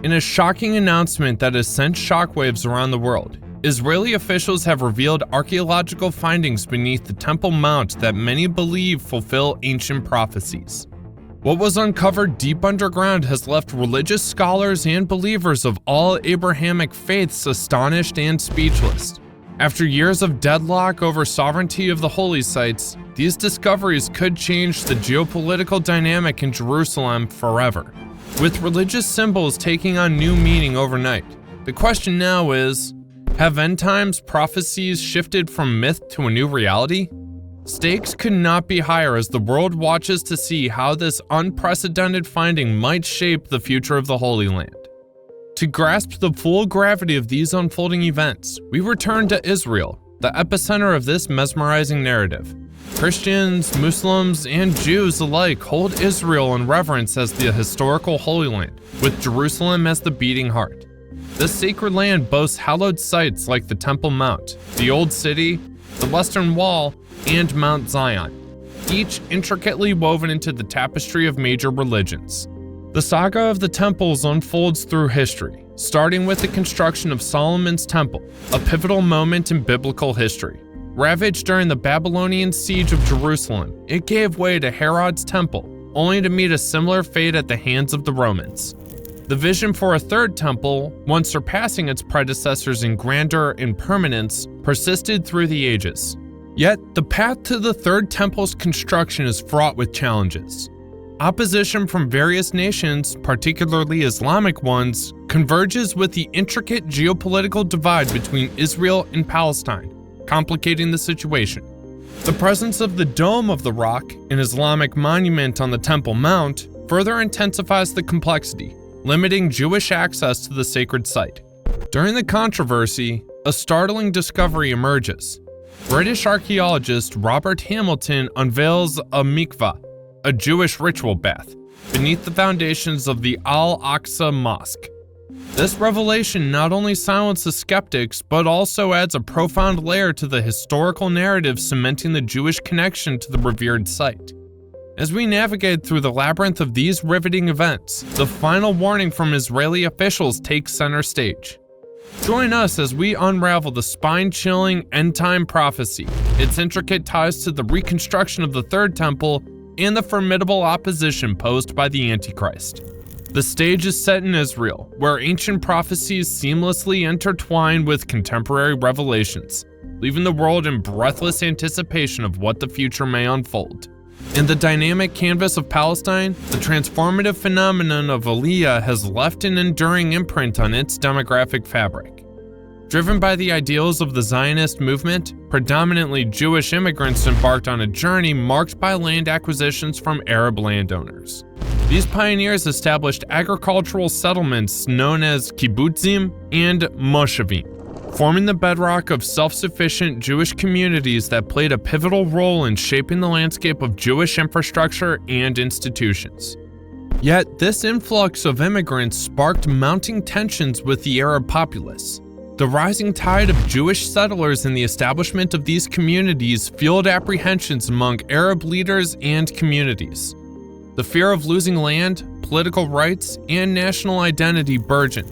In a shocking announcement that has sent shockwaves around the world, Israeli officials have revealed archaeological findings beneath the Temple Mount that many believe fulfill ancient prophecies. What was uncovered deep underground has left religious scholars and believers of all Abrahamic faiths astonished and speechless. After years of deadlock over sovereignty of the holy sites, these discoveries could change the geopolitical dynamic in Jerusalem forever. With religious symbols taking on new meaning overnight, the question now is, have end times prophecies shifted from myth to a new reality? Stakes could not be higher as the world watches to see how this unprecedented finding might shape the future of the Holy Land. To grasp the full gravity of these unfolding events, we return to Israel, the epicenter of this mesmerizing narrative. Christians, Muslims, and Jews alike hold Israel in reverence as the historical Holy Land, with Jerusalem as the beating heart. This sacred land boasts hallowed sites like the Temple Mount, the Old City, the Western Wall, and Mount Zion, each intricately woven into the tapestry of major religions. The saga of the temples unfolds through history, starting with the construction of Solomon's Temple, a pivotal moment in biblical history. Ravaged during the Babylonian siege of Jerusalem, it gave way to Herod's Temple, only to meet a similar fate at the hands of the Romans. The vision for a third temple, once surpassing its predecessors in grandeur and permanence, persisted through the ages. Yet, the path to the third temple's construction is fraught with challenges. Opposition from various nations, particularly Islamic ones, converges with the intricate geopolitical divide between Israel and Palestine, complicating the situation. The presence of the Dome of the Rock, an Islamic monument on the Temple Mount, further intensifies the complexity, limiting Jewish access to the sacred site. During the controversy, a startling discovery emerges. British archaeologist Robert Hamilton unveils a mikvah, a Jewish ritual bath, beneath the foundations of the Al-Aqsa Mosque. This revelation not only silences skeptics, but also adds a profound layer to the historical narrative cementing the Jewish connection to the revered site. As we navigate through the labyrinth of these riveting events, the final warning from Israeli officials takes center stage. Join us as we unravel the spine-chilling end-time prophecy, its intricate ties to the reconstruction of the Third Temple, and the formidable opposition posed by the Antichrist. The stage is set in Israel, where ancient prophecies seamlessly intertwine with contemporary revelations, leaving the world in breathless anticipation of what the future may unfold. In the dynamic canvas of Palestine, the transformative phenomenon of Aliyah has left an enduring imprint on its demographic fabric. Driven by the ideals of the Zionist movement, predominantly Jewish immigrants embarked on a journey marked by land acquisitions from Arab landowners. These pioneers established agricultural settlements known as kibbutzim and moshavim, forming the bedrock of self-sufficient Jewish communities that played a pivotal role in shaping the landscape of Jewish infrastructure and institutions. Yet, this influx of immigrants sparked mounting tensions with the Arab populace. The rising tide of Jewish settlers and the establishment of these communities fueled apprehensions among Arab leaders and communities. The fear of losing land, political rights, and national identity burgeoned,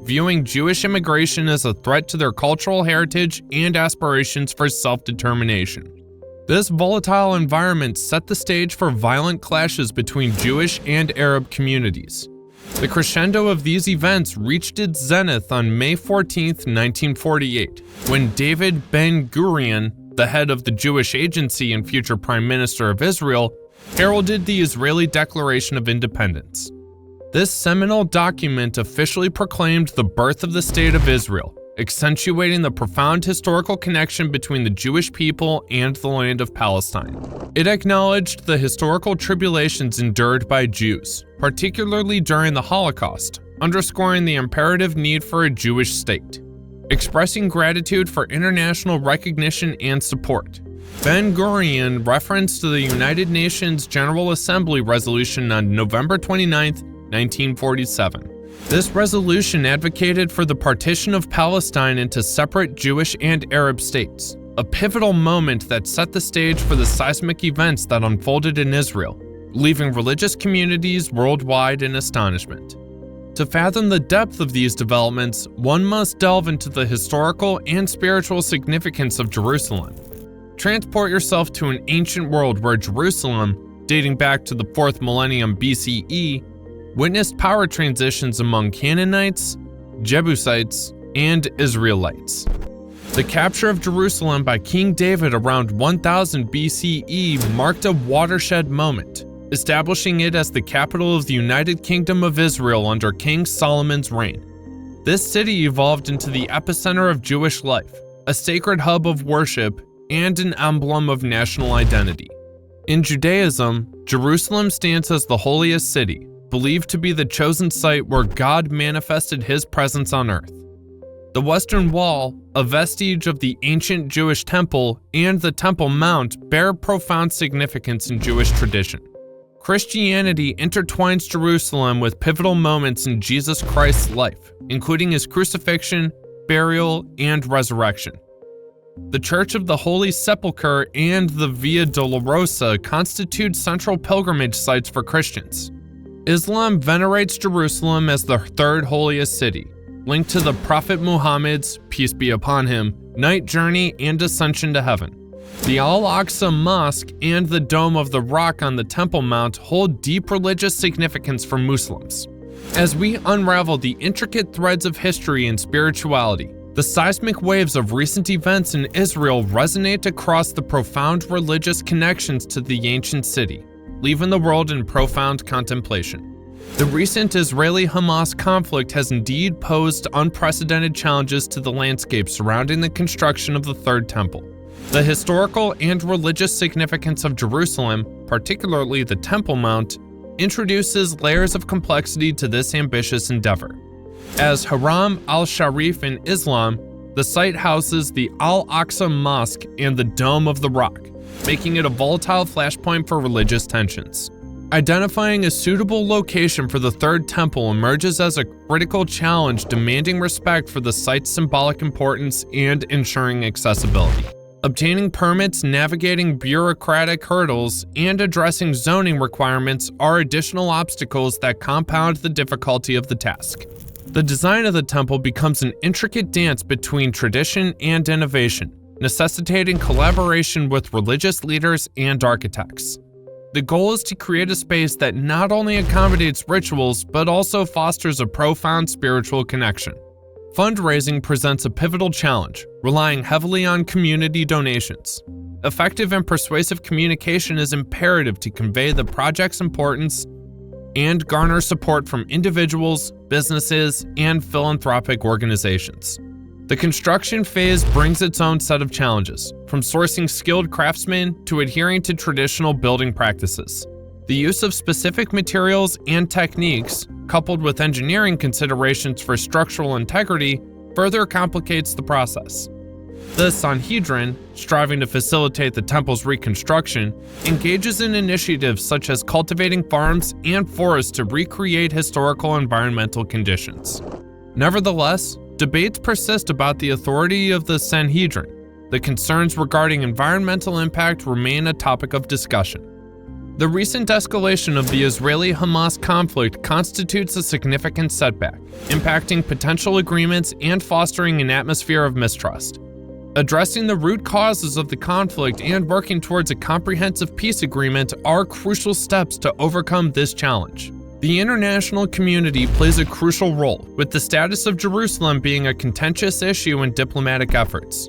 viewing Jewish immigration as a threat to their cultural heritage and aspirations for self-determination. This volatile environment set the stage for violent clashes between Jewish and Arab communities. The crescendo of these events reached its zenith on May 14, 1948, when David Ben-Gurion, the head of the Jewish Agency and future Prime Minister of Israel, heralded the Israeli Declaration of Independence. This seminal document officially proclaimed the birth of the State of Israel, accentuating the profound historical connection between the Jewish people and the land of Palestine. It acknowledged the historical tribulations endured by Jews, particularly during the Holocaust, underscoring the imperative need for a Jewish state. Expressing gratitude for international recognition and support, Ben-Gurion referenced the United Nations General Assembly resolution on November 29, 1947. This resolution advocated for the partition of Palestine into separate Jewish and Arab states, a pivotal moment that set the stage for the seismic events that unfolded in Israel, leaving religious communities worldwide in astonishment. To fathom the depth of these developments, one must delve into the historical and spiritual significance of Jerusalem. Transport yourself to an ancient world where Jerusalem, dating back to the 4th millennium BCE, witnessed power transitions among Canaanites, Jebusites, and Israelites. The capture of Jerusalem by King David around 1000 BCE marked a watershed moment, establishing it as the capital of the United Kingdom of Israel under King Solomon's reign. This city evolved into the epicenter of Jewish life, a sacred hub of worship, and an emblem of national identity. In Judaism, Jerusalem stands as the holiest city, believed to be the chosen site where God manifested his presence on earth. The Western Wall, a vestige of the ancient Jewish temple, and the Temple Mount bear profound significance in Jewish tradition. Christianity intertwines Jerusalem with pivotal moments in Jesus Christ's life, including his crucifixion, burial, and resurrection. The Church of the Holy Sepulchre and the Via Dolorosa constitute central pilgrimage sites for Christians. Islam venerates Jerusalem as the third holiest city, linked to the Prophet Muhammad's, peace be upon him, night journey and ascension to heaven. The Al-Aqsa Mosque and the Dome of the Rock on the Temple Mount hold deep religious significance for Muslims. As we unravel the intricate threads of history and spirituality, the seismic waves of recent events in Israel resonate across the profound religious connections to the ancient city, leaving the world in profound contemplation. The recent Israeli-Hamas conflict has indeed posed unprecedented challenges to the landscape surrounding the construction of the Third Temple. The historical and religious significance of Jerusalem, particularly the Temple Mount, introduces layers of complexity to this ambitious endeavor. As Haram al-Sharif in Islam, the site houses the Al-Aqsa Mosque and the Dome of the Rock, making it a volatile flashpoint for religious tensions. Identifying a suitable location for the Third Temple emerges as a critical challenge demanding respect for the site's symbolic importance and ensuring accessibility. Obtaining permits, navigating bureaucratic hurdles, and addressing zoning requirements are additional obstacles that compound the difficulty of the task. The design of the temple becomes an intricate dance between tradition and innovation, necessitating collaboration with religious leaders and architects. The goal is to create a space that not only accommodates rituals, but also fosters a profound spiritual connection. Fundraising presents a pivotal challenge, relying heavily on community donations. Effective and persuasive communication is imperative to convey the project's importance and garner support from individuals, businesses, and philanthropic organizations. The construction phase brings its own set of challenges, from sourcing skilled craftsmen to adhering to traditional building practices. The use of specific materials and techniques, coupled with engineering considerations for structural integrity, further complicates the process. The Sanhedrin, striving to facilitate the temple's reconstruction, engages in initiatives such as cultivating farms and forests to recreate historical environmental conditions. Nevertheless, debates persist about the authority of the Sanhedrin. The concerns regarding environmental impact remain a topic of discussion. The recent escalation of the Israeli-Hamas conflict constitutes a significant setback, impacting potential agreements and fostering an atmosphere of mistrust. Addressing the root causes of the conflict and working towards a comprehensive peace agreement are crucial steps to overcome this challenge. The international community plays a crucial role, with the status of Jerusalem being a contentious issue in diplomatic efforts.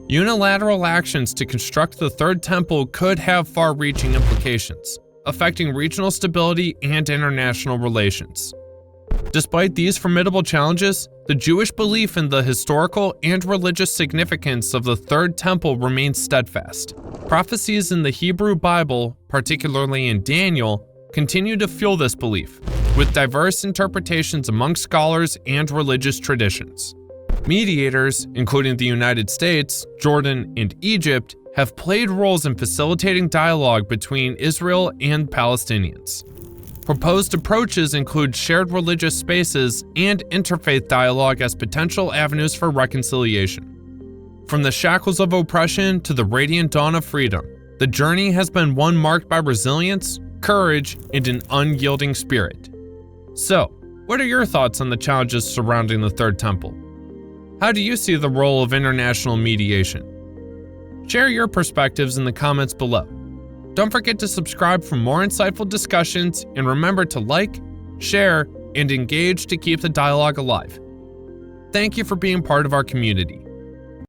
Unilateral actions to construct the Third Temple could have far-reaching implications, affecting regional stability and international relations. Despite these formidable challenges, the Jewish belief in the historical and religious significance of the Third Temple remains steadfast. Prophecies in the Hebrew Bible, particularly in Daniel, continue to fuel this belief, with diverse interpretations among scholars and religious traditions. Mediators, including the United States, Jordan, and Egypt, have played roles in facilitating dialogue between Israel and Palestinians. Proposed approaches include shared religious spaces and interfaith dialogue as potential avenues for reconciliation. From the shackles of oppression to the radiant dawn of freedom, the journey has been one marked by resilience, courage, and an unyielding spirit. So, What are your thoughts on the challenges surrounding the Third Temple? How do you see the role of international mediation? Share your perspectives in the comments below. Don't forget to subscribe for more insightful discussions, and remember to like, share, and engage to keep the dialogue alive. Thank you for being part of our community.